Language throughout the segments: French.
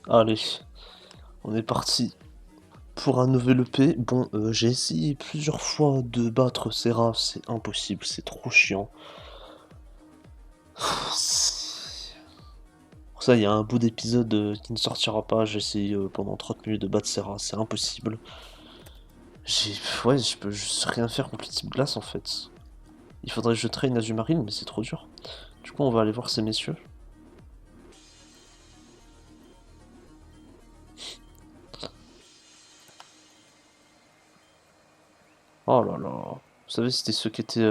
Allez, on est parti pour un nouvel EP. Bon, j'ai essayé plusieurs fois de battre Serra, c'est impossible, c'est trop chiant. Pour ça, il y a un bout d'épisode qui ne sortira pas. J'ai essayé pendant 30 minutes de battre Serra, c'est impossible. J'ai. Ouais, je peux juste rien faire contre le type glace en fait. Il faudrait que je traîne Azumarine, mais c'est trop dur. Du coup, on va aller voir ces messieurs. Oh là là. Vous savez, c'était ceux qui étaient.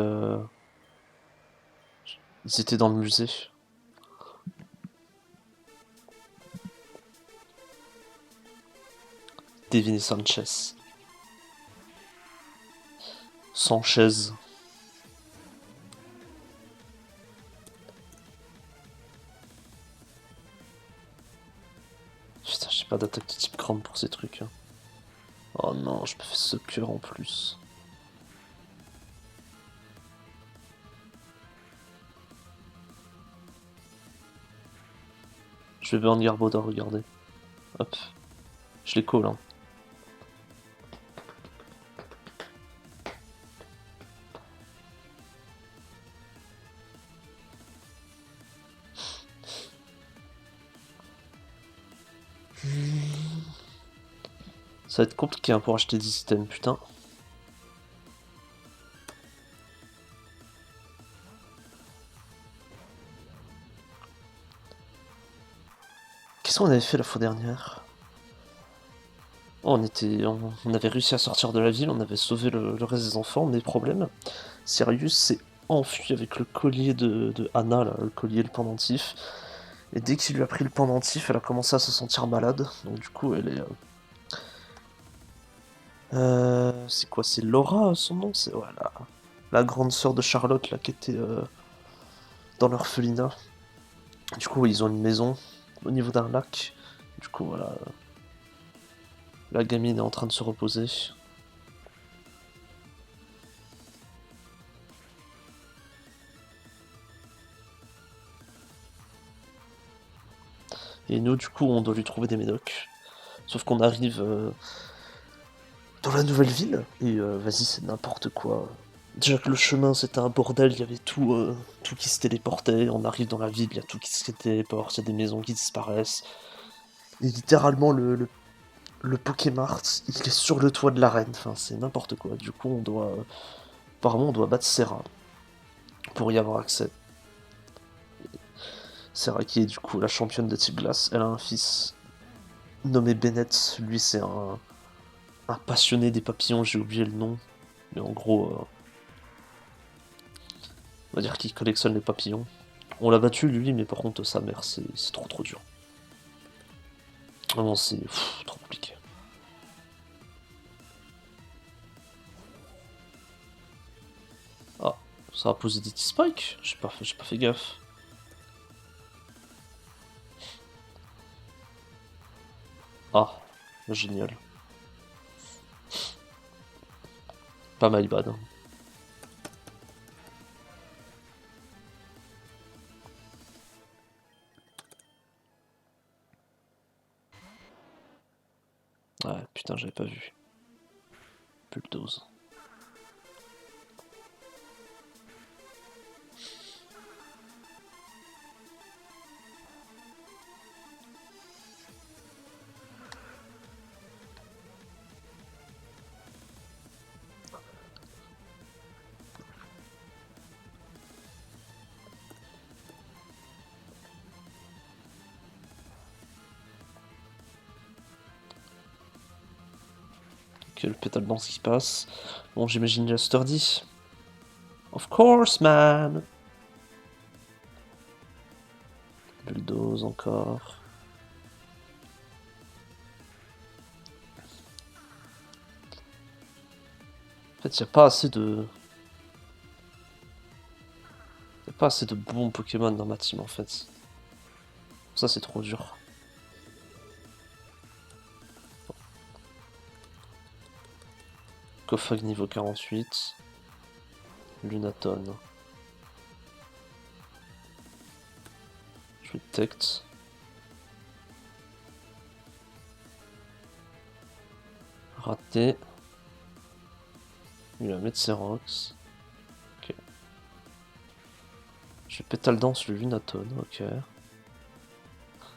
Ils étaient dans le musée. Devin et Sanchez. Sanchez. Putain, j'ai pas d'attaque de type crâne pour ces trucs, hein. Oh non, je me fais sucker en plus. Je vais burn Garbodor, regardez. Hop. Je les call, hein. Ça va être compliqué hein, pour acheter des items, putain. Qu'est-ce qu'on avait fait la fois dernière? Oh, on avait réussi à sortir de la ville, on avait sauvé le reste des enfants, mais problème, Sirius s'est enfui avec le collier de Anna, là, le collier, le pendentif. Et dès qu'il lui a pris le pendentif, elle a commencé à se sentir malade. Donc du coup, elle est... c'est quoi? C'est Laura, son nom? C'est voilà, la grande sœur de Charlotte, là, qui était dans l'orphelinat. Du coup, ils ont une maison au niveau d'un lac. Du coup, voilà, la gamine est en train de se reposer. Et nous, du coup, on doit lui trouver des médocs. Sauf qu'on arrive dans la nouvelle ville, et vas-y, c'est n'importe quoi. Déjà que le chemin, c'était un bordel, il y avait tout qui se téléportait. On arrive dans la ville, il y a tout qui se téléporte, il y a des maisons qui disparaissent. Et littéralement, le Pokémart, il est sur le toit de l'arène. Enfin, c'est n'importe quoi. Du coup, on doit... apparemment, on doit battre Serra pour y avoir accès. Serra qui est du coup la championne de type glace. Elle a un fils nommé Bennett. Lui, c'est un passionné des papillons, j'ai oublié le nom. Mais en gros, on va dire qu'il collectionne les papillons. On l'a battu lui, mais par contre sa mère, c'est trop dur. Vraiment, c'est trop compliqué. Ah, ça a posé des T-Spike? J'ai pas fait gaffe. Ah, génial. Pas my bad, hein. Ouais, putain, j'avais pas vu. Bulldoze. Ok, le pétale danse qui passe. Bon, j'imagine la sturdy. Of course, man! Bulldoze encore. En fait, y a pas assez de... Y a pas assez de bons Pokémon dans ma team, en fait. Ça, c'est trop dur. Kofag niveau 48. Lunaton. Je vais Tect. Raté. Il va mettre ses rocks. Ok. Je pétale dans sur le Lunaton, ok.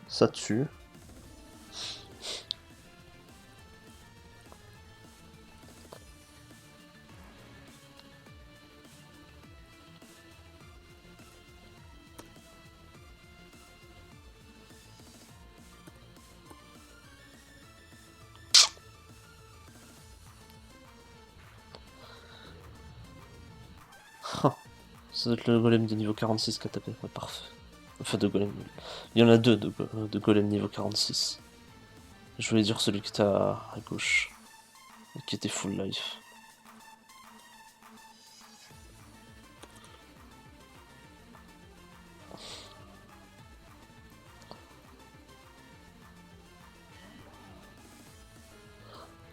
Ça tue. Ça doit être le golem de niveau 46 qui a tapé. Ouais, parfait. Enfin, de golem. Il y en a deux de golem niveau 46. Je voulais dire celui qui était à gauche. Qui était full life.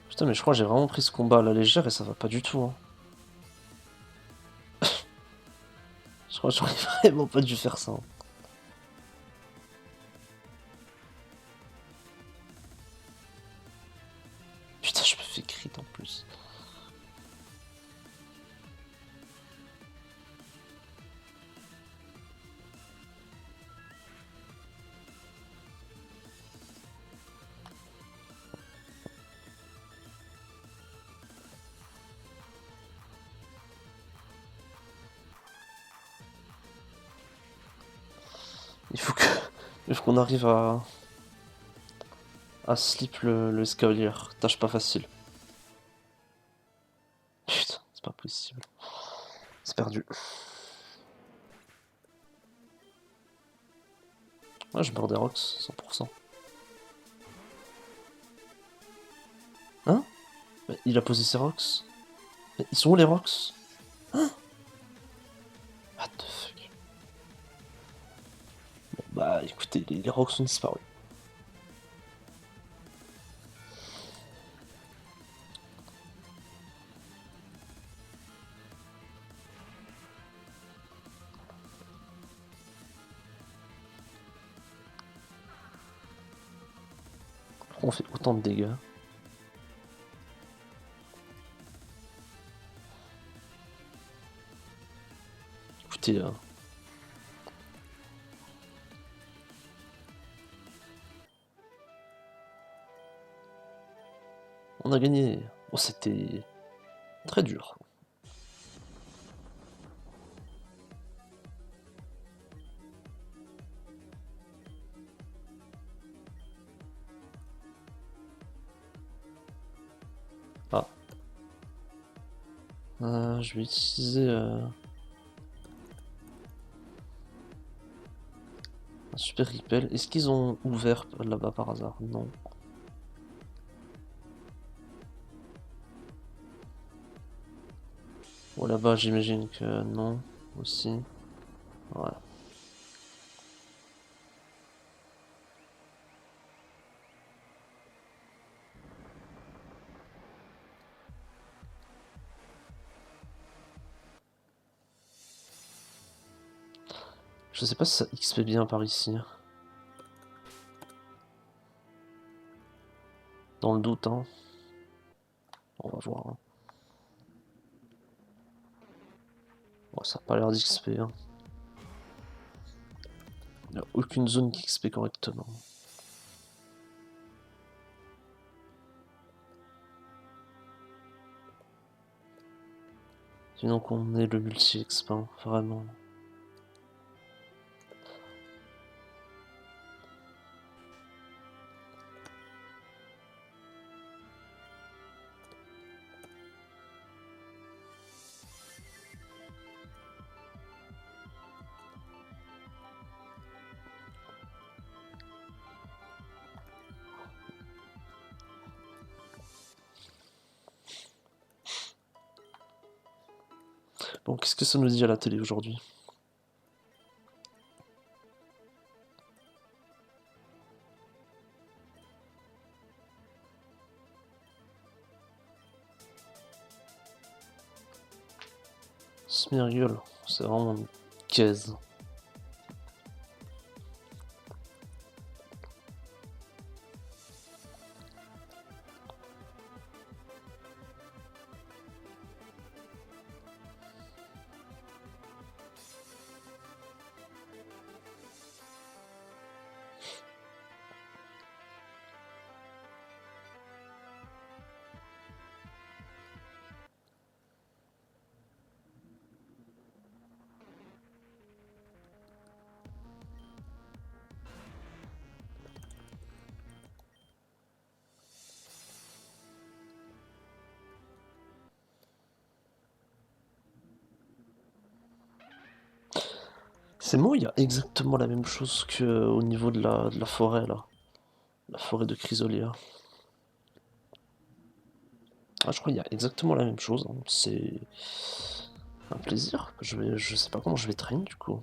Putain, mais je crois que j'ai vraiment pris ce combat à la légère et ça va pas du tout. Hein. Je crois que j'aurais vraiment pas dû faire ça. Hein. Putain, je me fais crit en plus. Il faut qu'on arrive à slip le escalier. Tâche pas facile. Putain, c'est pas possible. C'est perdu. Ouais, je meurs des rocks, 100%. Hein? Mais il a posé ses rocks. Mais ils sont où les rocks? Hein? What the fuck? Bon, bah écoutez, les rocks sont disparus. Pourquoi on fait autant de dégâts? Écoutez, on a gagné. Oh, c'était très dur. Ah. Je vais utiliser un super repel. Est-ce qu'ils ont ouvert là-bas par hasard? Non. Bon, là-bas, j'imagine que non aussi. Ouais. Je sais pas si ça XP bien par ici. Dans le doute, hein. On va voir. Hein. Bon, ça a pas l'air d'XP. Hein. Il n'y a aucune zone qui XP correctement. Sinon qu'on ait le multi-exp, hein, vraiment. Bon, qu'est-ce que ça nous dit à la télé aujourd'hui? Smeargle, c'est vraiment une caisse. C'est moi, il y a exactement la même chose que au niveau de la forêt là. La forêt de Chrysolia. Ah, je crois qu'il y a exactement la même chose, hein. C'est un plaisir. Je sais pas comment je vais traîner du coup.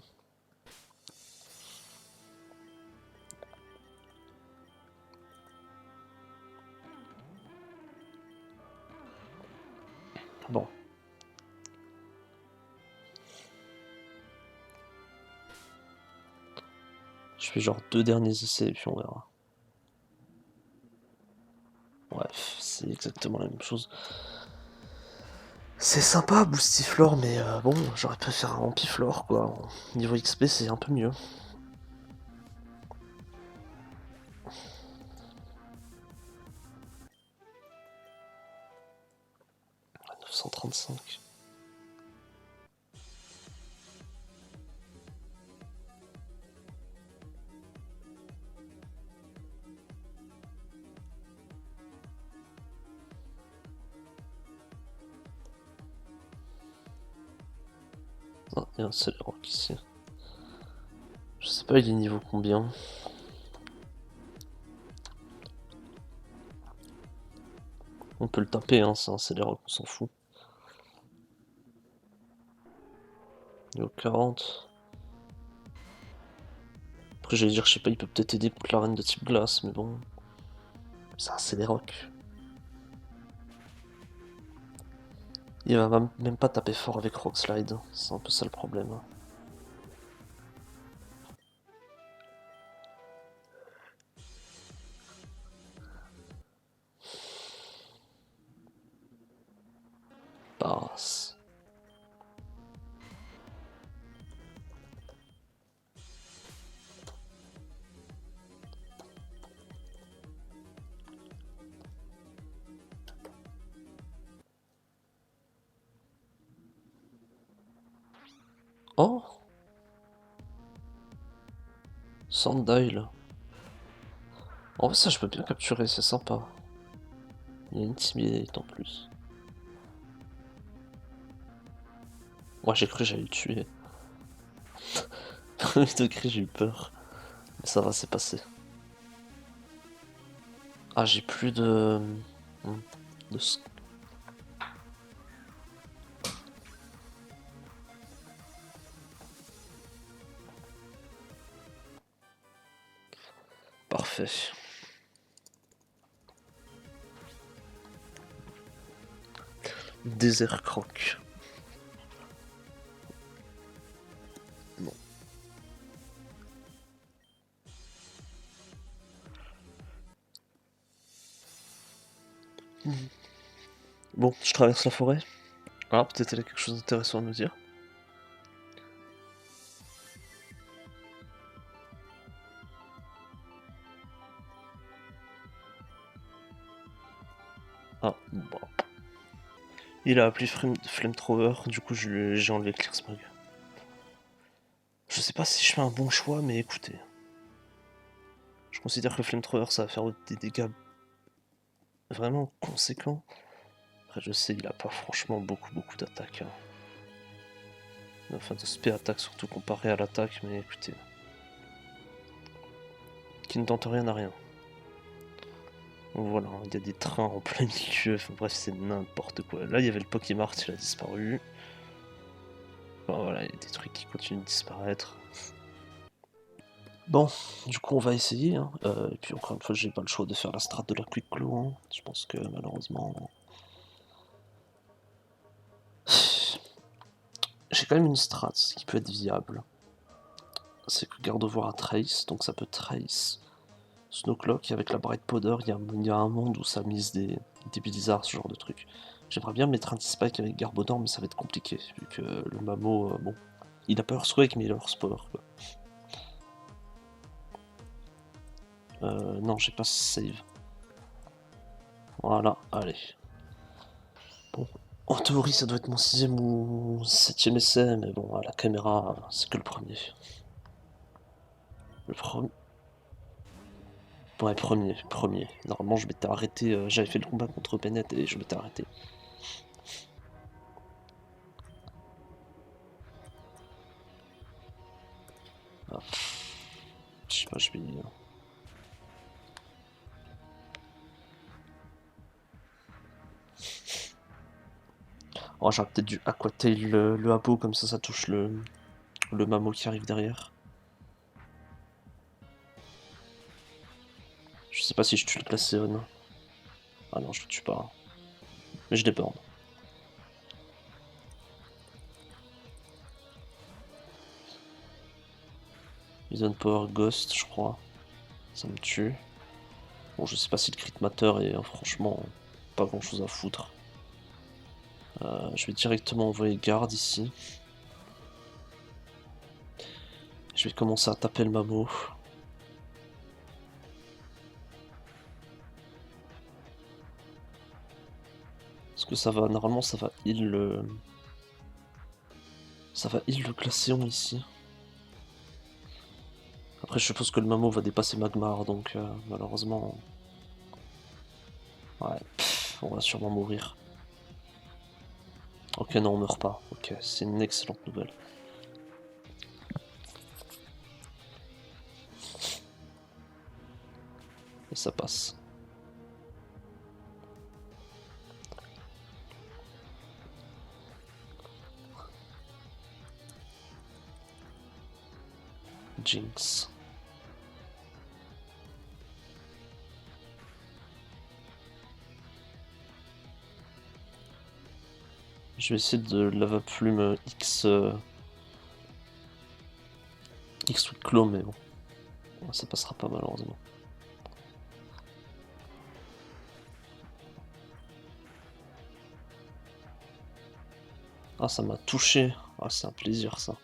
Bon. Je fais genre 2 derniers essais et puis on verra. Bref, c'est exactement la même chose. C'est sympa Boostiflore, mais bon, j'aurais préféré un Ampiflore quoi. Niveau XP, c'est un peu mieux. 935. Ah, il y a un seul rock ici. Je sais pas, il est niveau combien. On peut le taper, hein, c'est un Celerock, on s'en fout. Niveau 40. Après, j'allais dire, je sais pas, il peut peut-être aider contre la reine de type glace, mais bon. C'est un Celerock. Il va même pas taper fort avec Rock Slide, c'est un peu ça le problème. Passe. Oh, Sandile. En vrai, ça, je peux bien capturer, c'est sympa. Il y a Intimidate en plus. Moi, j'ai cru que j'allais le tuer. Premier degré, j'ai eu peur. Mais ça va, c'est passé. Ah, j'ai plus de... hmm, de... Parfait. Désert croc. Bon. Bon, je traverse la forêt. Ah, peut-être elle a quelque chose d'intéressant à nous dire. Ah, bon. Il a appelé Flamethrower, du coup j'ai enlevé Clear Smog. Je sais pas si je fais un bon choix, mais écoutez. Je considère que Flamethrower ça va faire des dégâts vraiment conséquents. Après je sais, il a pas franchement beaucoup d'attaques. Hein. Enfin de spé attaque surtout comparé à l'attaque, mais écoutez. Qui ne tente rien à rien. Donc voilà, il y a des trains en plein milieu, enfin, bref c'est n'importe quoi. Là il y avait le Pokémart, il a disparu. Enfin, voilà, il y a des trucs qui continuent de disparaître. Bon, du coup on va essayer, hein. Et puis encore une fois j'ai pas le choix de faire la strat de la Quick Claw, hein. Je pense que malheureusement... J'ai quand même une strat qui peut être viable. C'est que Gardevoir a Trace, donc ça peut Trace Snowcloak, et avec la Bright Powder, il y a un monde où ça mise des blizzards, ce genre de truc. J'aimerais bien mettre un Spike avec Garbodor, mais ça va être compliqué, vu que le Mamo, bon, il a pas Earthquake, mais il a Earthpower, quoi. Non, j'ai pas save. Voilà, allez. Bon, en théorie, ça doit être mon 6ème ou 7ème essai, mais bon, à la caméra, c'est que le premier. Le premier. Ouais, premier. Normalement, je m'étais arrêté. J'avais fait le combat contre Bennett et je m'étais arrêté. Ah, je sais pas, je vais... Oh, j'aurais peut-être dû aquatail le abo, comme ça touche le mamo qui arrive derrière. Je sais pas si je tue le Glaceon. Ah non, je le tue pas. Mais je déborde. Ison Power Ghost, je crois. Ça me tue. Bon, je sais pas si le crit matter est franchement pas grand chose à foutre. Je vais directement envoyer garde ici. Je vais commencer à taper le mamo. Parce que ça va, normalement ça va heal le... Ça va heal le Glaceon ici. Après je suppose que le mamo va dépasser Magmar, donc malheureusement... Ouais, on va sûrement mourir. Ok, non, on meurt pas. Ok, c'est une excellente nouvelle. Et ça passe. Jinx. Je vais essayer de lava plume X... X ou Claw, mais bon. Ça passera pas malheureusement. Ah, ça m'a touché. Ah, c'est un plaisir ça.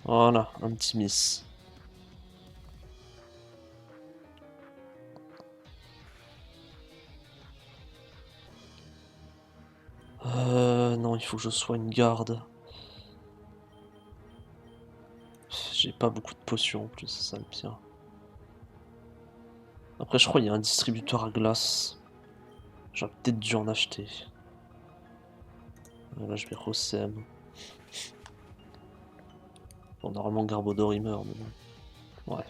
Voilà, un petit miss. Non, il faut que je sois une garde. J'ai pas beaucoup de potions en plus, c'est ça le pire. Après, je crois qu'il y a un distributeur à glace. J'aurais peut-être dû en acheter. Là, je vais Rossem. Bon, normalement, Garbodor il meurt, mais bon. Ouais.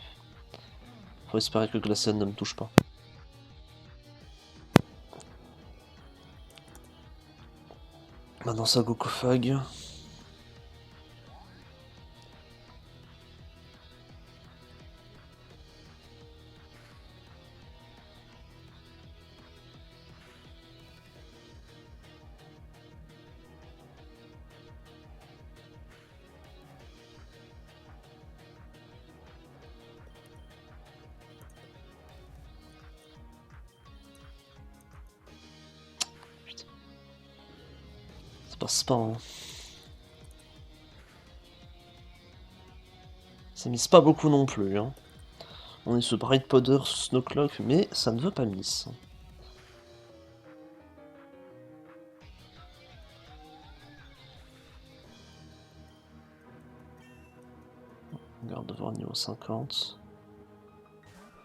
Faut espérer que Glaceon ne me touche pas. Maintenant, ça Gokophag. Putain. Ça passe pas, hein. Ça mise pas beaucoup non plus, hein. On est sur Bright Powder, Snowcloak, mais ça ne veut pas miss. Garde devant niveau 50.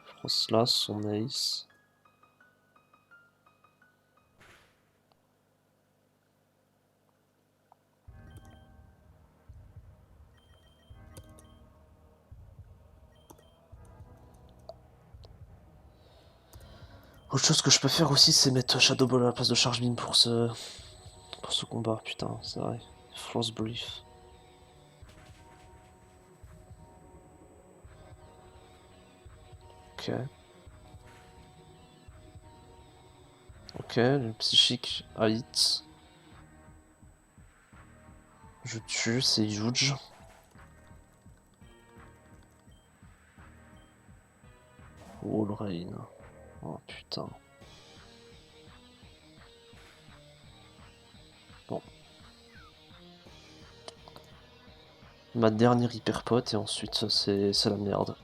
Frostlass, son ace. Autre chose que je peux faire aussi, c'est mettre Shadow Ball à la place de Charge Beam pour ce combat. Putain, c'est vrai. Frost Brief. Ok. Ok, le psychique à hit. Je tue, c'est huge. Wall Rain. Oh putain. Bon. Ma dernière hyperpote et ensuite c'est la merde.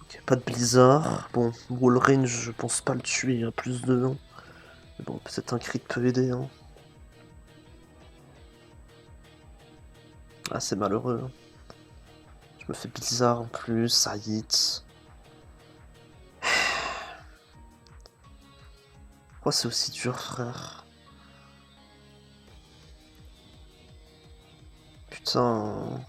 Ok, pas de blizzard. Bon, Wall Rain, je pense pas le tuer, il y a +2. Mais bon, peut-être un crit peut aider, hein. Ah, c'est malheureux. Je me fais bizarre en plus, ça hit. Pourquoi c'est aussi dur, frère? Putain.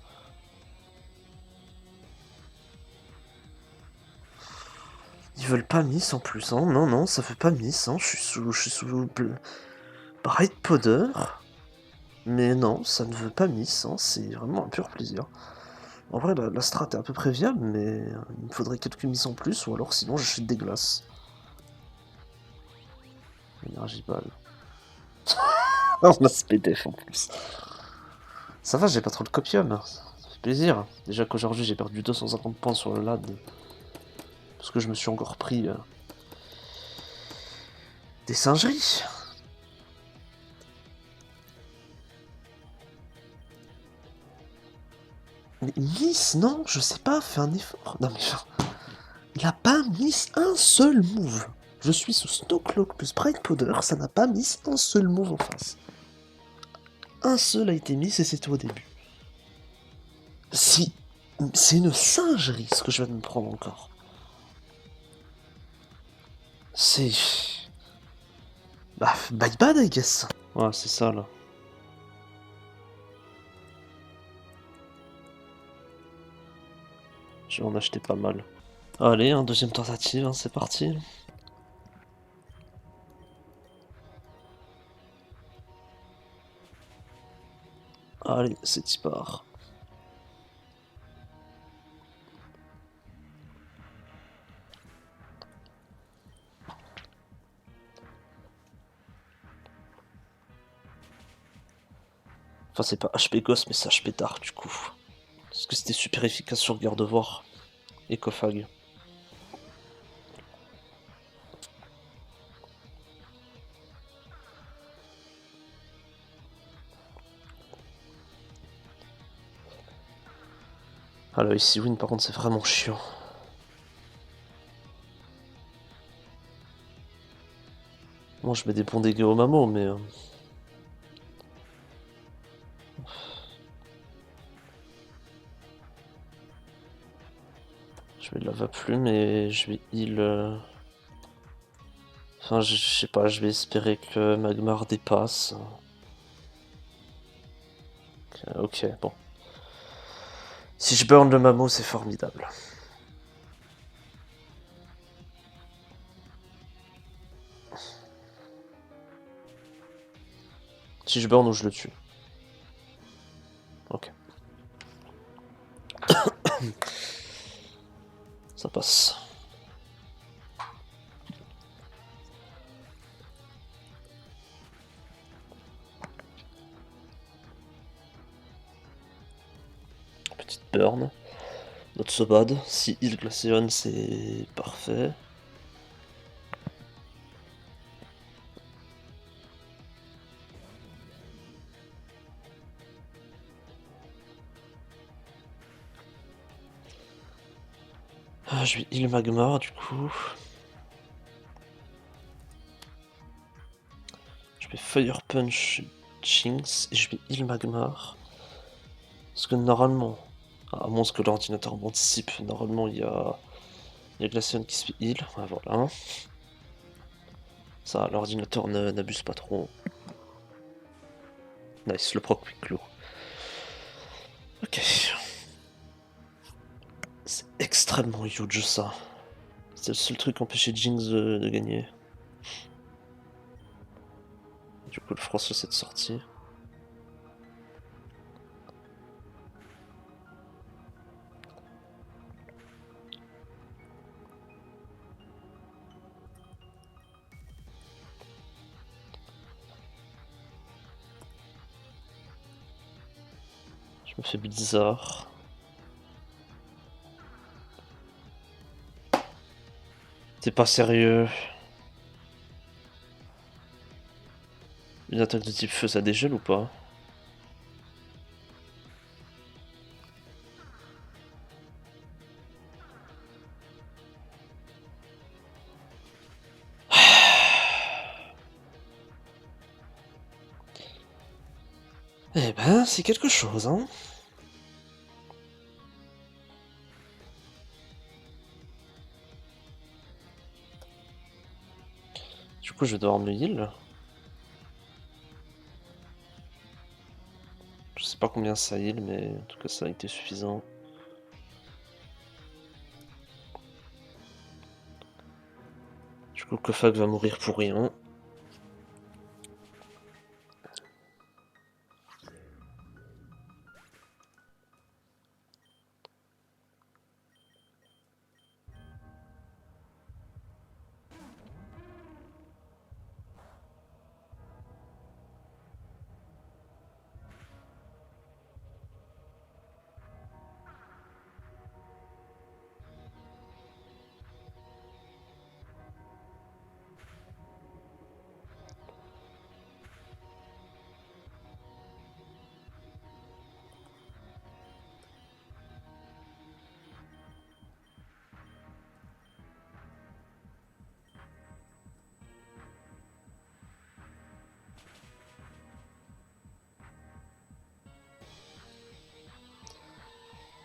Ils veulent pas miss en plus, hein. Non, non, ça veut pas miss, hein. Je suis sous Bright Powder. Mais non, ça ne veut pas miss, hein. C'est vraiment un pur plaisir. En vrai, la strat est à peu près viable, mais il me faudrait quelques miss en plus, ou alors sinon je chute des glaces. Énergie balle. On a SPDF en plus. Ça va, j'ai pas trop de copium. Ça fait plaisir. Déjà qu'aujourd'hui j'ai perdu 250 points sur le LAD. Parce que je me suis encore pris des singeries. Mais miss, non, je sais pas, fais un effort. Non mais il a pas miss un seul move. Je suis sous Snowcloak plus Bright Powder, ça n'a pas miss un seul move en face. Un seul a été miss et c'était au début. Si, c'est une singerie ce que je viens de me prendre encore. C'est... Bah, bye bad I guess. Ouais, c'est ça là. Je vais en acheter pas mal. Allez, hein, deuxième tentative, hein, c'est parti. Allez, c'est y part. Enfin, c'est pas HP Ghost, mais c'est HP Dark du coup. Parce que c'était super efficace sur Gardevoir et Kofag. Ah là, ici win par contre, c'est vraiment chiant. Moi, je mets des bons dégâts au Mamo, mais... Je vais lava plume et je vais heal... Enfin, je sais pas, je vais espérer que Magmar dépasse. Ok, bon. Si je burn le Mamo, c'est formidable. Si je burn ou je le tue. Ok. Ça passe. Petite burn. Not so bad. Si heal Glaceon, c'est parfait. Ah, je vais heal Magmar du coup. Je vais Fire Punch Jinx et je vais heal Magmar. Parce que normalement, à moins que l'ordinateur m'anticipe, normalement il y a Glaceon qui se fait heal. Ah, voilà. Ça, l'ordinateur n'abuse pas trop. Nice, le proc quick claw. Ok. C'est extrêmement huge ça. C'est le seul truc qui empêchait Jinx de gagner. Du coup, le froid sur cette sortie. Je me fais bizarre. T'es pas sérieux. Une attaque de type feu, ça dégèle ou pas? Eh ben, c'est quelque chose, hein. coup, je vais devoir me heal. Je sais pas combien ça heal, mais en tout cas, ça a été suffisant. Du coup, Kofag va mourir pour rien.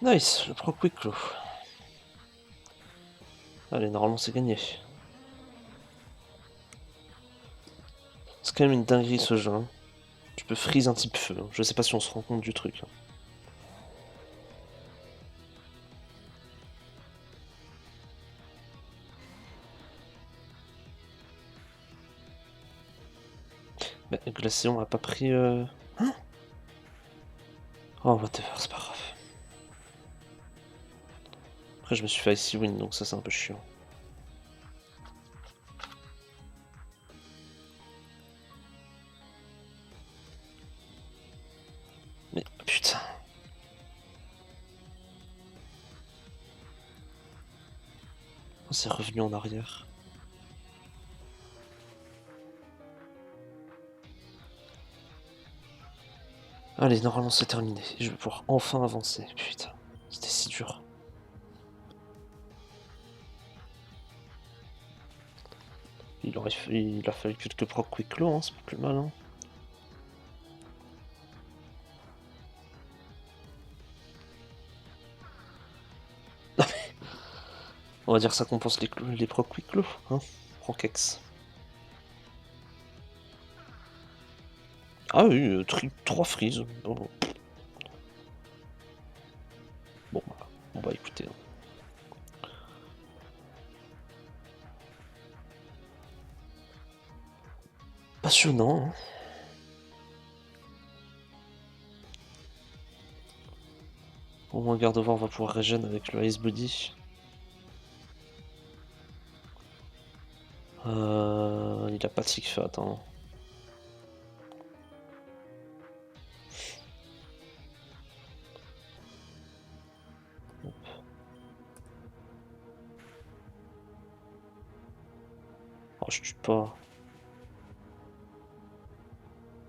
Nice, le pro quick claw. Allez, normalement c'est gagné. C'est quand même une dinguerie ce jeu. Hein. Tu peux freeze un type feu. Hein. Je sais pas si on se rend compte du truc. Hein. Mais Glaceon a pas pris... Hein oh, whatever, c'est pas grave. Après, je me suis fait Icy Wind, donc ça c'est un peu chiant. Mais putain. Oh, c'est revenu en arrière. Allez, normalement c'est terminé. Je vais pouvoir enfin avancer. Putain, c'était si dur. Il a fallu quelques procs quick claw, hein, c'est pas plus mal. Hein. On va dire que ça compense les procs quick claw, hein. Proc-X. Ah oui, 3 freeze. Bon, bon. Bon bah écoutez. Passionnant. Hein. Au moins Gardevoir va pouvoir régène avec le Ice Body. Il a pas de Sick Fat. Hein. Oh, je tue pas.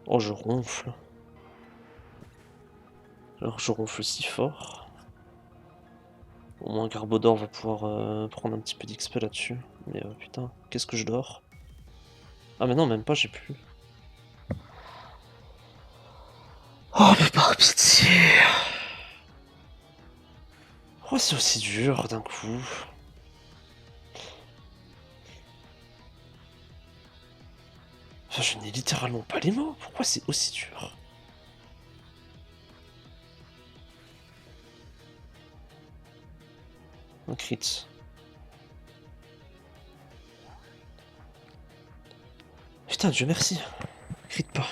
Oh, je ronfle. Alors, je ronfle si fort. Au moins, Garbodor va pouvoir prendre un petit peu d'XP là-dessus. Mais putain, qu'est-ce que je dors? Ah, mais non, même pas, j'ai plus. Oh, mais par pitié! Pourquoi c'est aussi dur d'un coup? Enfin, je n'ai littéralement pas les mots. Pourquoi c'est aussi dur? Un crit. Putain, Dieu merci. Crit pas.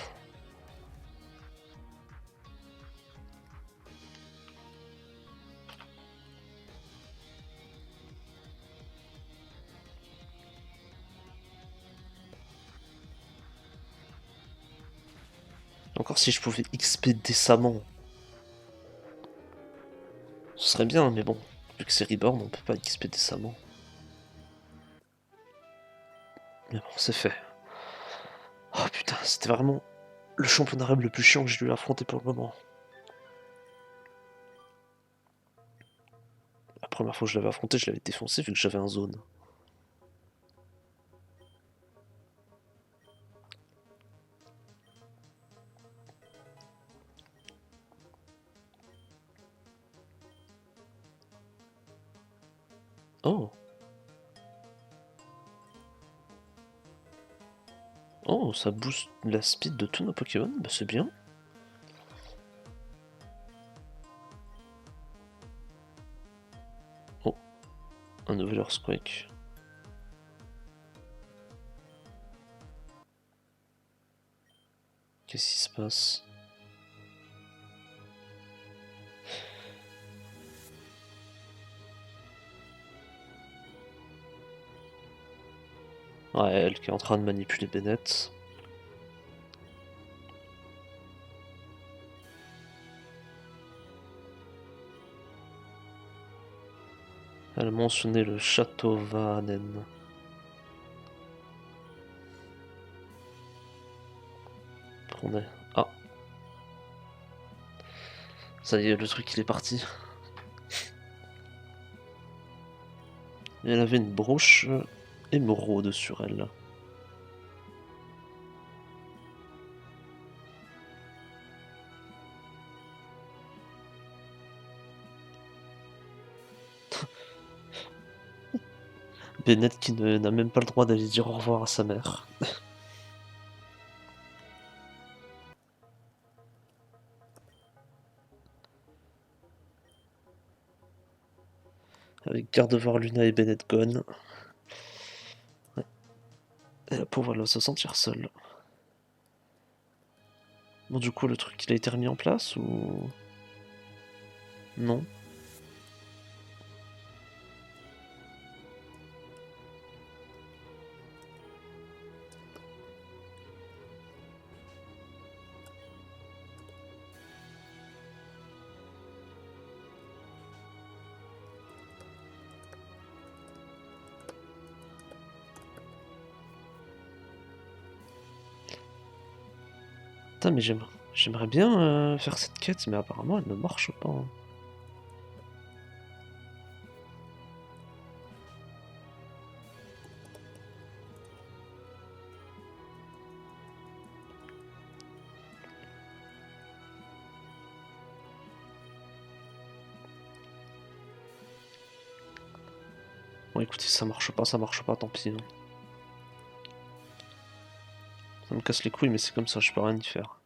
Encore si je pouvais XP décemment. Ce serait bien, mais bon. Vu que c'est Reborn, on peut pas XP décemment. Mais bon, c'est fait. Oh putain, c'était vraiment le championnat rêve le plus chiant que j'ai dû affronter pour le moment. La première fois que je l'avais affronté, je l'avais défoncé vu que j'avais un zone. Oh. Oh, ça booste la speed de tous nos Pokémon, bah c'est bien. Oh, un nouvel Earthquake. Qu'est-ce qui se passe? Ouais, elle qui est en train de manipuler Bennett. Elle a mentionné le château Vaanen. Prenez. Ah. Ça y est, le truc il est parti. Et elle avait une broche émeraude sur elle. Bennett qui n'a même pas le droit d'aller dire au revoir à sa mère. Avec Gardevoir, Luna et Bennett gone. Ouais. Et la pauvre elle va se sentir seule. Bon du coup le truc il a été remis en place ou... Non. Putain mais j'aimerais bien faire cette quête mais apparemment elle ne marche pas. Hein. Bon écoutez ça marche pas, tant pis. Hein. Ça me casse les couilles mais c'est comme ça, je peux rien y faire.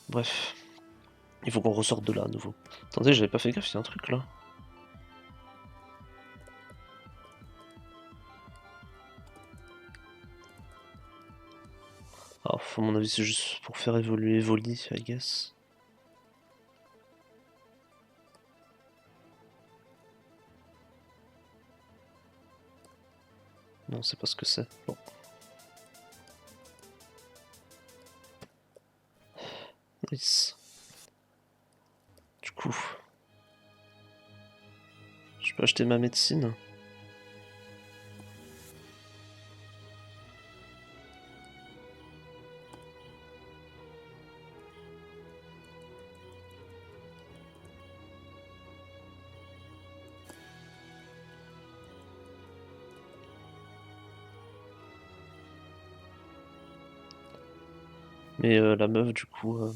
Bref. Il faut qu'on ressorte de là à nouveau. Attendez, j'avais pas fait gaffe, il y a un truc là. Ah, à mon avis, c'est juste pour faire évoluer Evoli, I guess. Non, c'est pas ce que c'est. Bon. Nice. Du coup, je peux acheter ma médecine. Mais la meuf, du coup...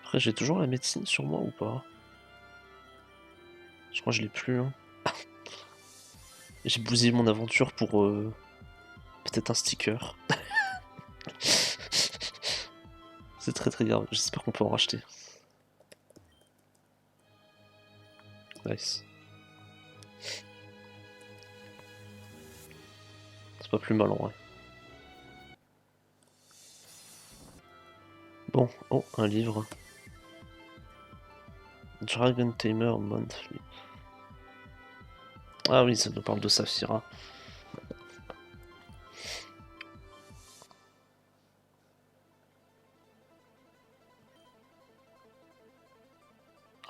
Après, j'ai toujours la médecine sur moi ou pas? Je crois que je l'ai plus. Hein. J'ai bousillé mon aventure pour peut-être un sticker. C'est très très grave. J'espère qu'on peut en racheter. Nice. C'est pas plus mal en vrai. Bon, oh, un livre. Dragon Tamer Monthly. Ah oui, ça nous parle de Saphira.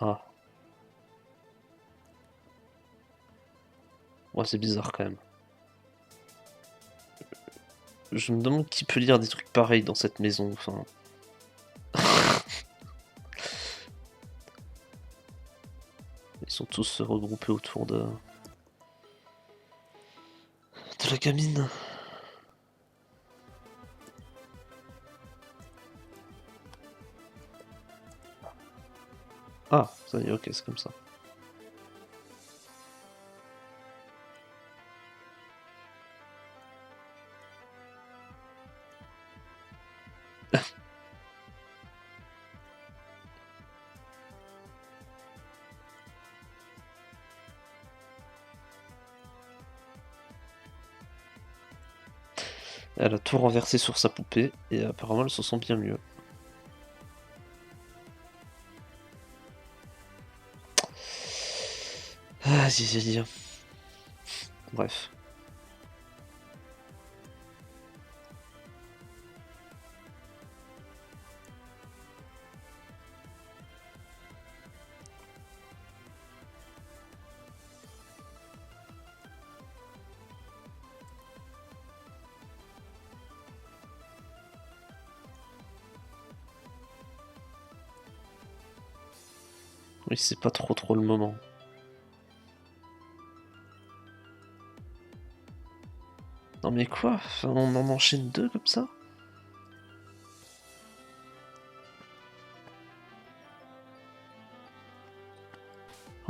Ah. Ouais, c'est bizarre quand même. Je me demande qui peut lire des trucs pareils dans cette maison, enfin... Ils sont tous regroupés autour de la gamine. Ça y est, ok, c'est comme ça. Elle a tout renversé sur sa poupée, et apparemment elle se sent bien mieux. Aïe aïe aïe. Bref. Oui, c'est pas trop le moment. Non mais quoi? Enfin, on en enchaîne deux comme ça?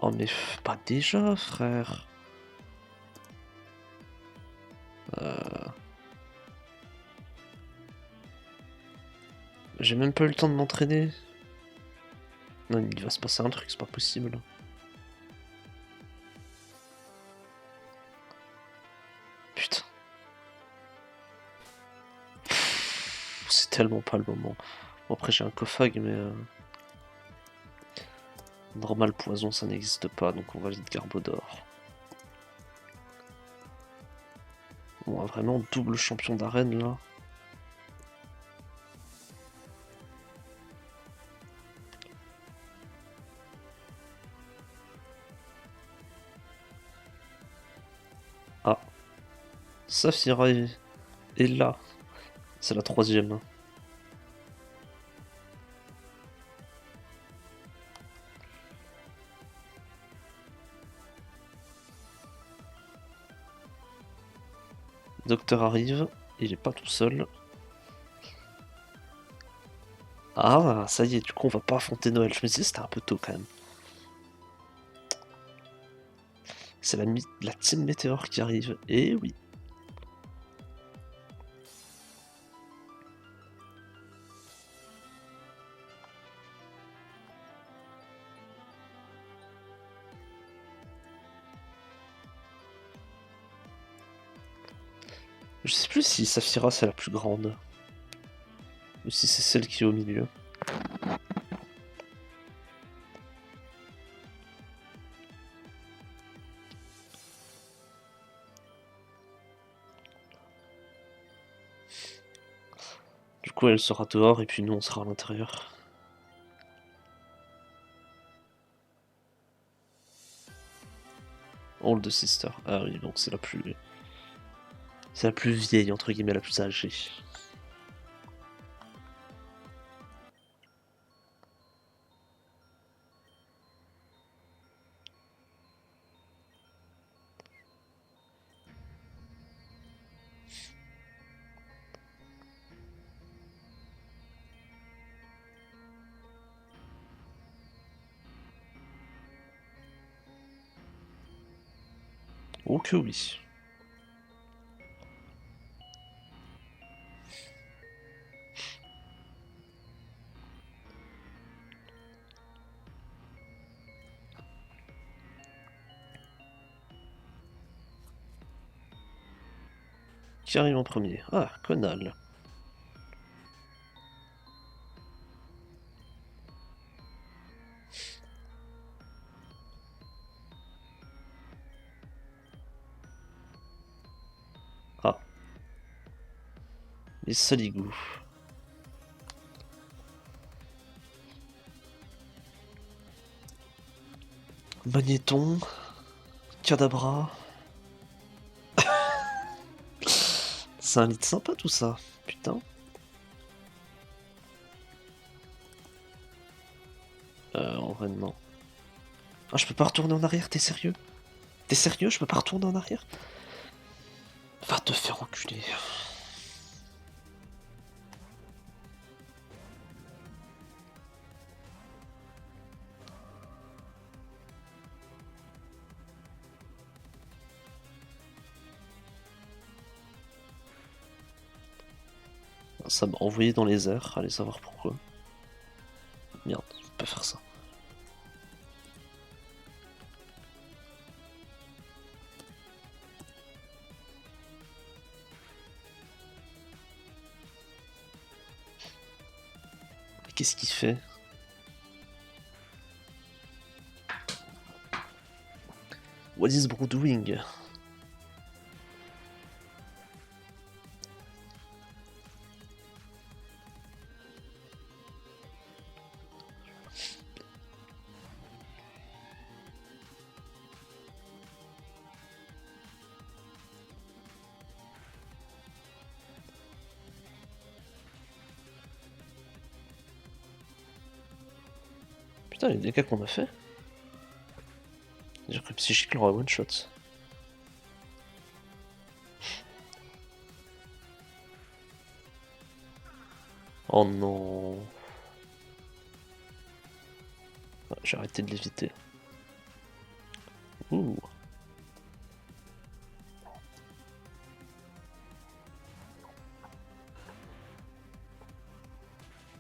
Oh mais pas déjà, frère. J'ai même pas eu le temps de m'entraîner. Non, il va se passer un truc, c'est pas possible. Putain. C'est tellement pas le moment. Bon, après j'ai un Kofag, mais... normal poison, ça n'existe pas, donc on va vite Garbodor. On a vraiment double champion d'arène, là. Ah. Saphira est là. C'est la troisième. Docteur arrive, il est pas tout seul. Ah, ça y est, du coup on va pas affronter Noël. Je me disais c'était un peu tôt quand même. C'est la team Météore qui arrive. Et oui. Je sais plus si Saphira c'est la plus grande. Ou si c'est celle qui est au milieu. Du coup elle sera dehors et puis nous on sera à l'intérieur. Old Sister. Ah oui, donc c'est la plus... C'est la plus vieille, entre guillemets, la plus âgée. Oh que oui. Qui arrive en premier? Ah, Conal. Ah. Les Saligou. Magnéton. Kadabra. C'est un lit sympa tout ça. Putain. En vrai, non. Ah, je peux pas retourner en arrière, t'es sérieux? T'es sérieux, je peux pas retourner en arrière? Va te faire enculer. Ça m'a envoyé dans les airs, allez savoir pourquoi. Merde, je peux pas faire ça. Qu'est-ce qu'il fait? What is Bro doing? Putain, les dégâts qu'on a fait. J'ai cru que Psychique l'aura one shot. Oh non. Ah, j'ai arrêté de l'éviter. Ouh.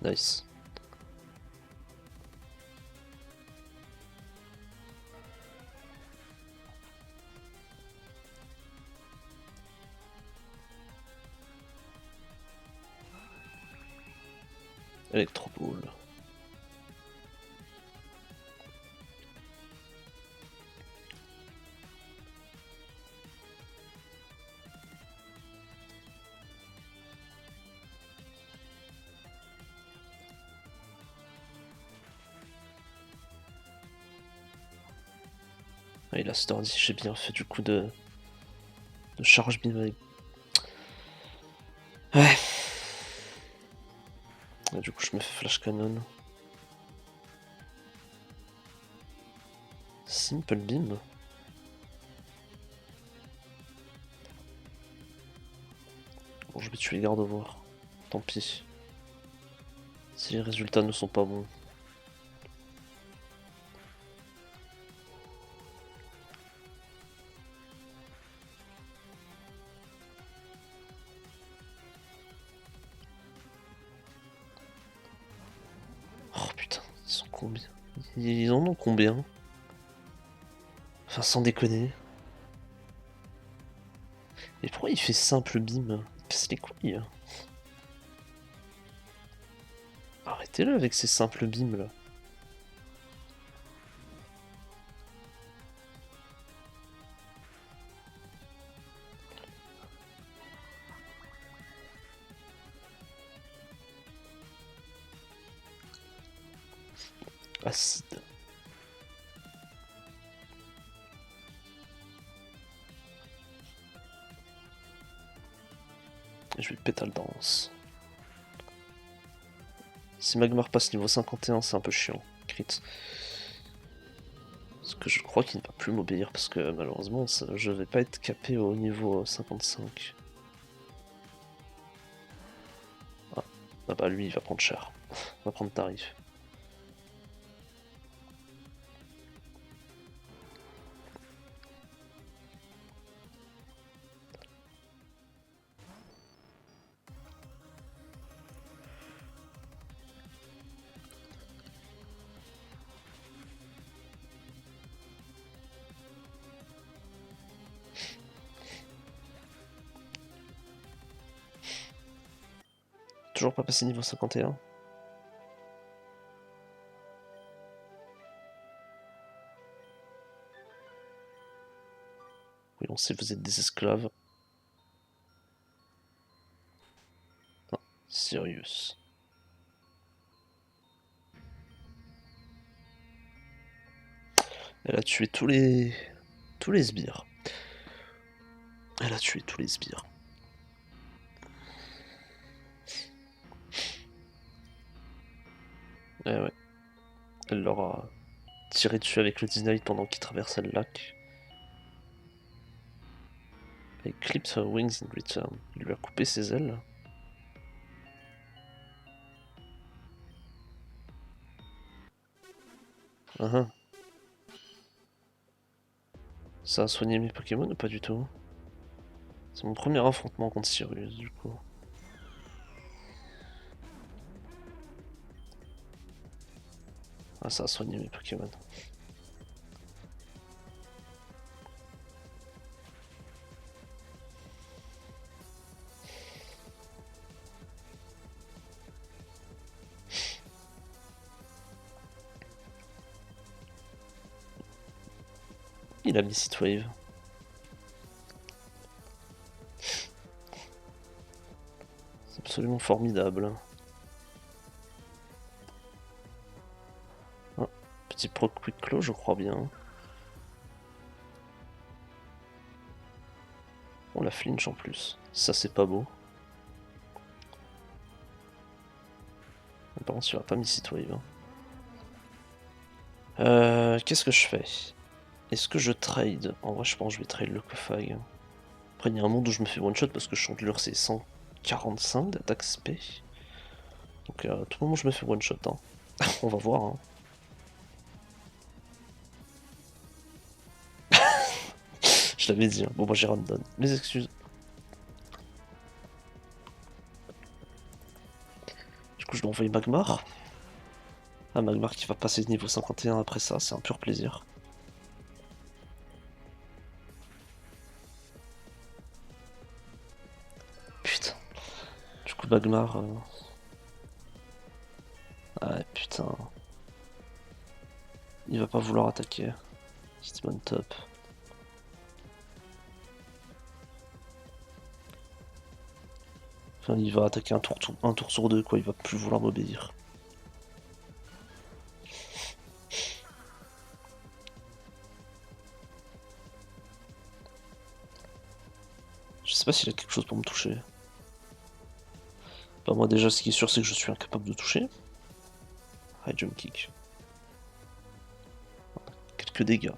Nice. Electro-Ball. Ah, il a Sturdy, j'ai bien fait du coup de charge beam avec... Ouais. Et du coup je me fais flash cannon. Simple beam. Bon, je vais tuer les gardes voir. Tant pis. Si les résultats ne sont pas bons. Oh putain, ils sont combien? Ils en ont combien? Enfin, sans déconner. Et pourquoi il fait simple beam? Il casse les couilles. Arrêtez-le avec ces simples beams là. Acide. Et je vais pétale danse. Si Magmar passe niveau 51, c'est un peu chiant. Crit. Parce que je crois qu'il ne va plus m'obéir parce que malheureusement je vais pas être capé au niveau 55. Ah, ah bah lui il va prendre cher. Il va prendre tarif. Toujours pas passé niveau 51. Oui, on sait que vous êtes des esclaves. Non, Sirius. Elle a tué tous les sbires. Elle a tué tous les sbires. Eh ouais. Elle leur a tiré dessus avec le Denied pendant qu'ils traversaient le lac. Et clipped her wings in return. Il lui a coupé ses ailes. Ça a soigné mes Pokémon ou pas du tout? C'est mon premier affrontement contre Sirius du coup. Ah, ça a soigné mes Pokémon. Il a mis Wave. C'est absolument formidable. Ah, petit Pro Quick Claw, je crois bien. On la flinch en plus. Ça, c'est pas beau. Par contre, il aura pas mis Wave. Qu'est-ce que je fais? Est-ce que je trade? En vrai, je pense que je vais trade le Kofag. Après, il y a un monde où je me fais one-shot parce que Chandelure c'est 145 d'attaque spé. Donc à tout moment, je me fais one-shot. Hein. On va voir. Hein. Je l'avais dit. Hein. Bon, bah j'ai random. Mes excuses. Du coup, je dois envoyer Magmar. Ah, Magmar qui va passer niveau 51 après ça, c'est un pur plaisir. Putain. Du coup, Magmar. Ah, putain. Il va pas vouloir attaquer. Hitmon top. Enfin, il va attaquer un tour sur deux, quoi. Il va plus vouloir m'obéir. Je sais pas s'il a quelque chose pour me toucher. Bah, moi, déjà, ce qui est sûr, c'est que je suis incapable de toucher. High jump kick. Quelques dégâts.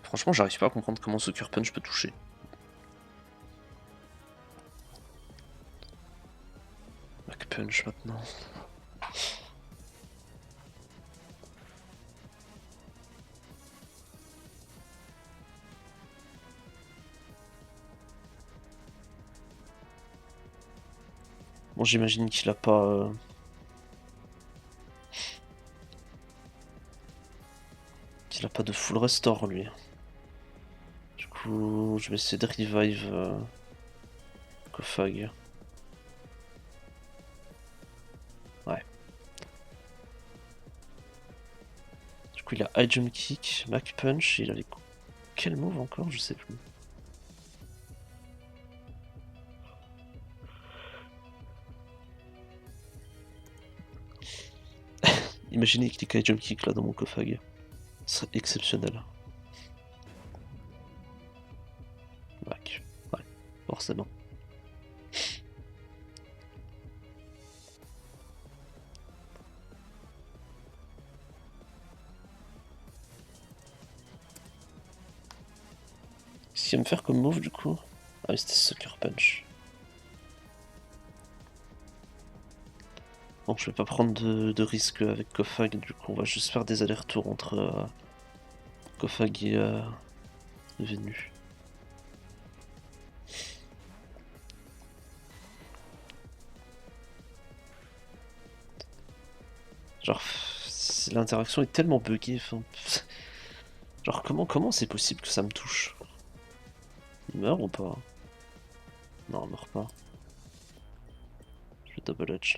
Franchement, j'arrive pas à comprendre comment ce Sucker Punch peut toucher. Back Punch maintenant. Bon, j'imagine qu'il a pas... qu'il a pas de full restore, lui. Du coup, je vais essayer de revive Kofag. Ouais. Du coup, il a High Jump Kick, Back Punch, il a les... Quel move encore? Je sais plus. Imaginez qu'il y ait High Jump Kick là dans mon Kofag. Ce serait exceptionnel. Back. Ouais, forcément. Qu'est-ce qu'il va me faire comme move du coup? Ah oui, c'était Sucker Punch. Bon, je vais pas prendre de risque avec Kofag, du coup on va juste faire des allers-retours entre Kofag et Venu. Genre, l'interaction est tellement buggée, enfin... Genre, comment c'est possible que ça me touche? Il meurt ou pas? Non, il meurt pas. Je vais double edge.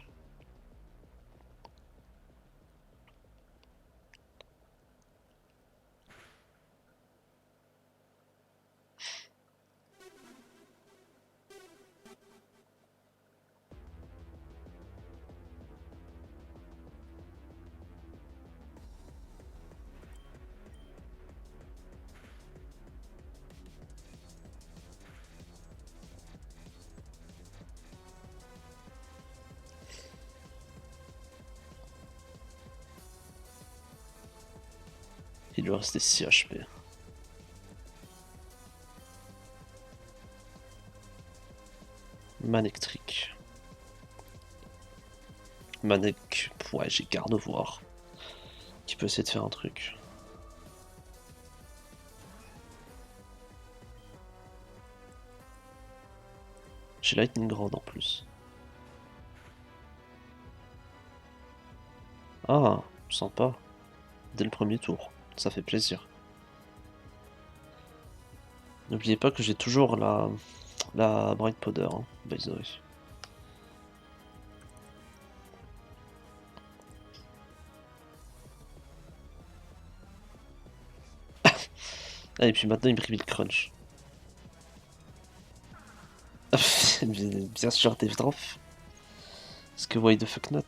Il lui restait 6 HP. Manectric. Manek, ouais, j'ai Gardevoir. Qui peut essayer de faire un truc. J'ai Lightning Rod en plus. Ah, sympa. Dès le premier tour. Ça fait plaisir. N'oubliez pas que j'ai toujours la Bright Powder, hein, by the way. Ah, et puis maintenant il me reveal Crunch. Bien sûr, Death Drop. Est-ce que why the fuck not?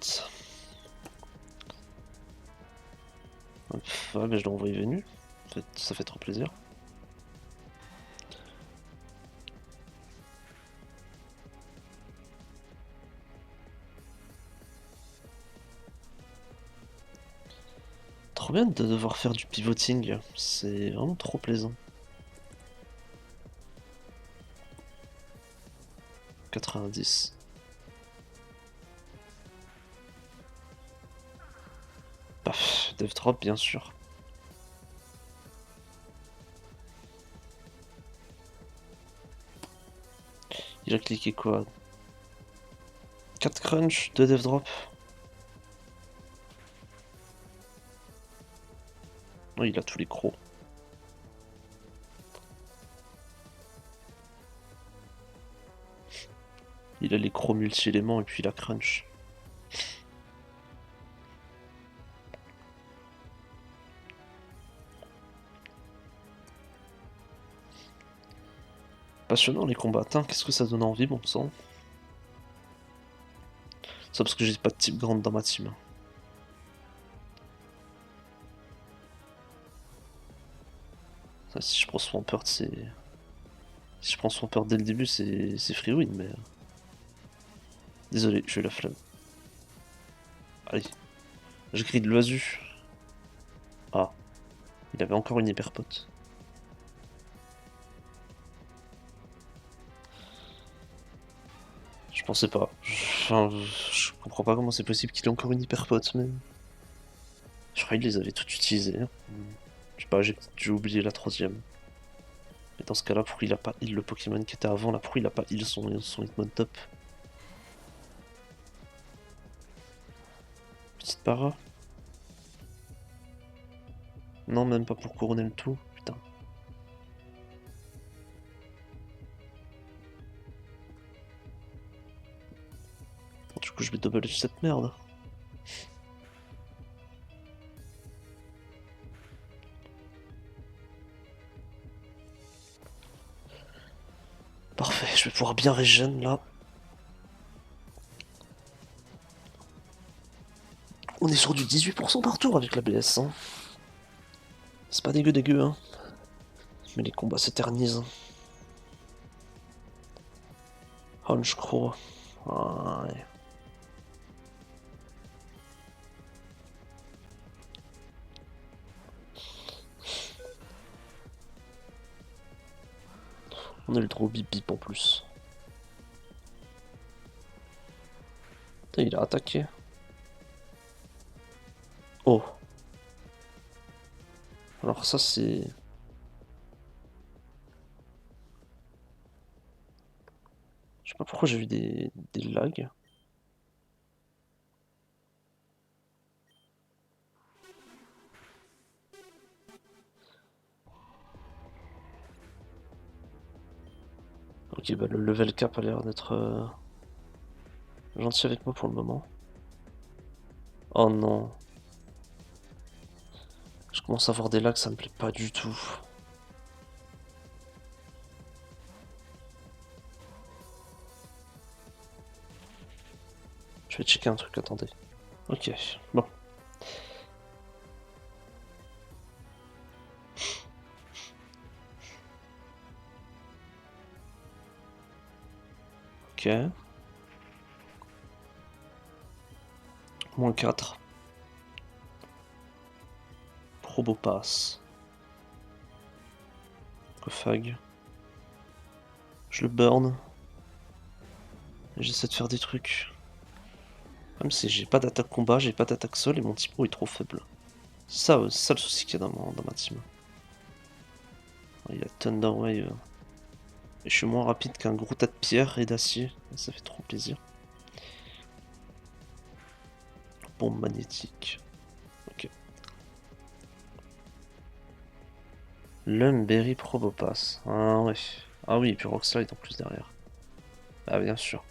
Ouais, mais je l'ai envoyé venu. Ça fait trop plaisir. Trop bien de devoir faire du pivoting. C'est vraiment trop plaisant. 90. Paf, Death Drop, bien sûr. Il a cliqué quoi? 4 crunch, 2 Death Drop. Oh, il a tous les crocs. Il a les crocs multi-éléments et puis la crunch. Passionnant les combats. Qu'est-ce que ça donne envie, bon sang. Ça parce que j'ai pas de type grande dans ma team. Ça, si je prends Swampert, c'est... Si je prends Swampert dès le début, c'est free win, mais... Désolé, j'ai eu la flemme. Allez. Je grille de l'oisu. Ah. Il avait encore une hyper pote. Je pensais pas. Enfin, je comprends pas comment c'est possible qu'il ait encore une hyper pote, mais... Je crois qu'il les avait toutes utilisées. Hein. Je sais pas, j'ai oublié la troisième. Mais dans ce cas-là, pourquoi il a pas heal le Pokémon qui était avant là? Pourquoi il a pas heal son Hitmon top? Petite para? Non, même pas pour couronner le tout. Putain. Du coup, je vais double cette merde. Parfait, je vais pouvoir bien régène là. On est sur du 18% par tour avec la BS. Hein. C'est pas dégueu, hein. Mais les combats s'éternisent. Honchcrow. Ouais. On a le trop bip bip en plus. Putain, il a attaqué. Oh. Alors ça c'est... Je sais pas pourquoi j'ai vu des lags. Ok, bah le level cap a l'air d'être gentil avec moi pour le moment. Oh non. Je commence à avoir des lags, ça me plaît pas du tout. Je vais checker un truc, attendez. Ok, bon. Ok. Moins 4. Probopass. Fag. Je le burn. J'essaie de faire des trucs. Même si j'ai pas d'attaque combat, j'ai pas d'attaque sol et mon typo est trop faible. C'est ça le souci qu'il y a dans ma team. Il y a Thunder Wave. Et je suis moins rapide qu'un gros tas de pierres et d'acier. Ça fait trop plaisir. Bombe magnétique. Ok. Lumberry Probopass. Ah ouais. Ah oui, et puis Rockslide en plus derrière. Ah bien sûr.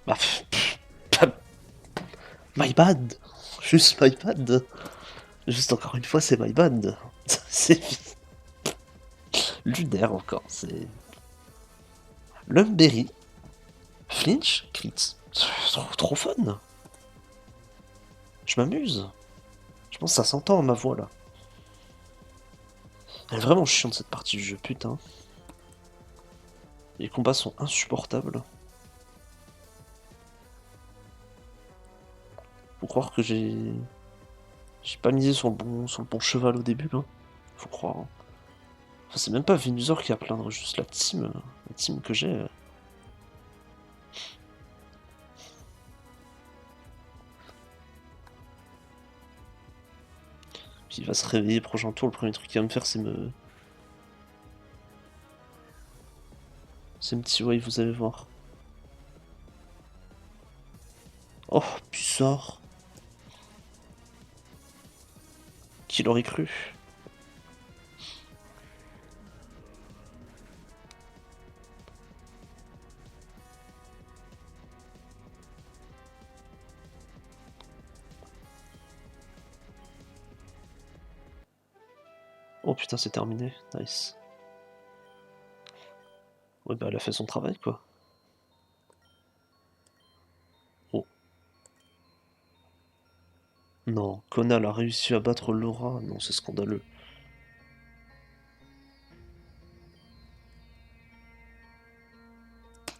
Bah, my bad. Juste my bad. Juste encore une fois, c'est my bad. C'est lunaire encore. C'est Lumberry. Flinch, crit. Trop fun. Je m'amuse. Je pense que ça s'entend à ma voix là. Elle est vraiment chiante cette partie du jeu, putain. Les combats sont insupportables. Faut croire que j'ai pas misé sur le bon cheval au début là. Faut croire. Hein. Enfin, c'est même pas Venusaur qui a à plaindre, juste la team que j'ai. Puis il va se réveiller prochain tour, le premier truc qu'il va me faire c'est me... C'est me petit wave, vous allez voir. Oh, bizarre. Qui l'aurait cru? Oh putain, c'est terminé. Nice. Ouais, bah elle a fait son travail quoi. Oh. Non, Conal a réussi à battre Laura. Non, c'est scandaleux.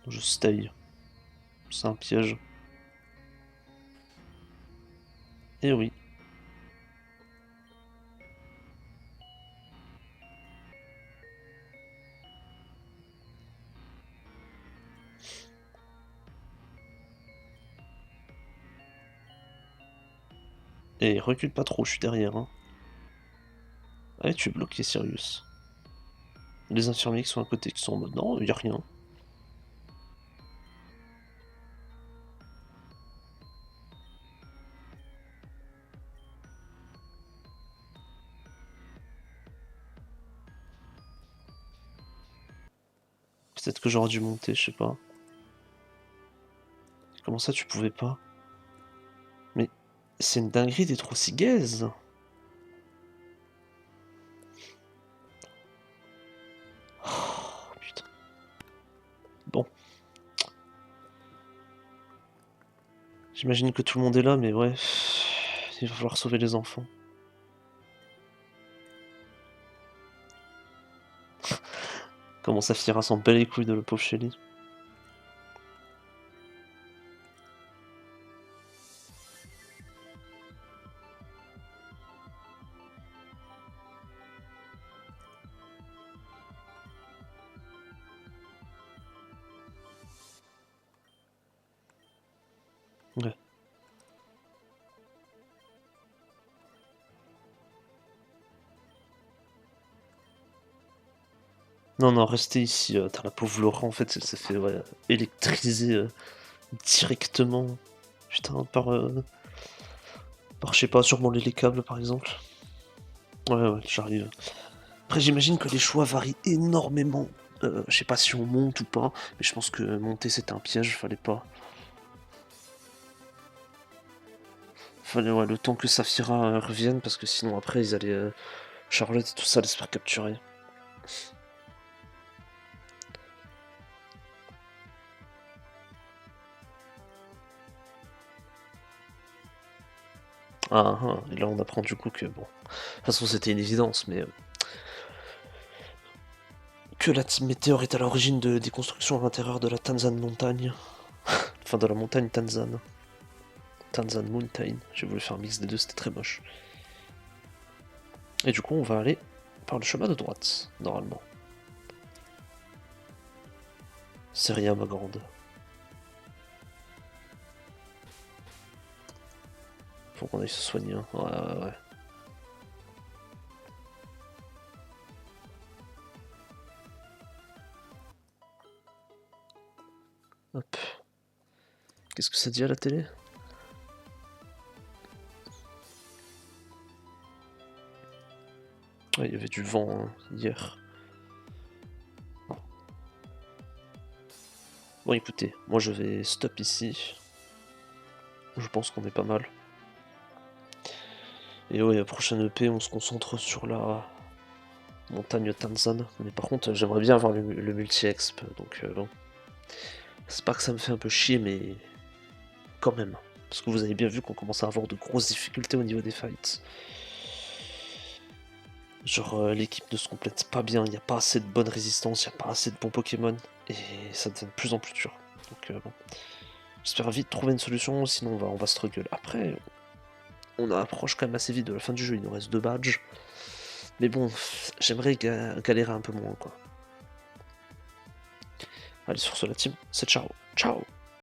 Je stay. C'est un piège. Eh oui. Et recule pas trop, je suis derrière. Hein. Ah, tu es bloqué, Sirius. Les infirmiers qui sont à côté qui sont en mode non, y a rien. Peut-être que j'aurais dû monter, je sais pas. Comment ça tu pouvais pas? Mais c'est une dinguerie d'être aussi gaze. Oh, putain. Bon. J'imagine que tout le monde est là, mais ouais. Il va falloir sauver les enfants. Comment ça finira sans bel les couilles de le pauvre Shelly. Ouais. Non, non, restez ici. T'as la pauvre Laura, en fait, elle s'est fait ouais, électriser directement. Putain, par je sais pas, sûrement les câbles par exemple. Ouais, ouais, j'arrive. Après, j'imagine que les choix varient énormément. Je sais pas si on monte ou pas, mais je pense que monter c'était un piège, fallait pas. Fallait ouais, le temps que Saphira revienne, parce que sinon après ils allaient. Charlotte et tout ça allaient se faire capturer. Ah, ah, et là on apprend du coup que bon. De toute façon c'était une évidence, mais. Que la team Météor est à l'origine des constructions à l'intérieur de la Tanzan Montagne. Enfin de la montagne Tanzan. Tanzan Mountain. J'ai voulu faire un mix des deux, c'était très moche. Et du coup on va aller par le chemin de droite, normalement. C'est rien ma grande. Faut qu'on aille se soigner. Hein. Ouais. Hop. Qu'est-ce que ça dit à la télé? Ouais, il y avait du vent hein, hier. Bon écoutez, moi je vais stop ici. Je pense qu'on est pas mal. Et ouais, prochaine EP, on se concentre sur la montagne Tanzan. Mais par contre, j'aimerais bien avoir le multi-exp, donc bon. C'est pas que ça me fait un peu chier, mais quand même. Parce que vous avez bien vu qu'on commence à avoir de grosses difficultés au niveau des fights. Genre l'équipe ne se complète pas bien, il n'y a pas assez de bonne résistance, il n'y a pas assez de bons Pokémon, et ça devient de plus en plus dur. Donc bon, j'espère vite trouver une solution, sinon on va struggle. Après, on approche quand même assez vite de la fin du jeu, il nous reste 2 badges. Mais bon, j'aimerais galérer un peu moins quoi. Allez sur ce la team, c'est ciao. Ciao.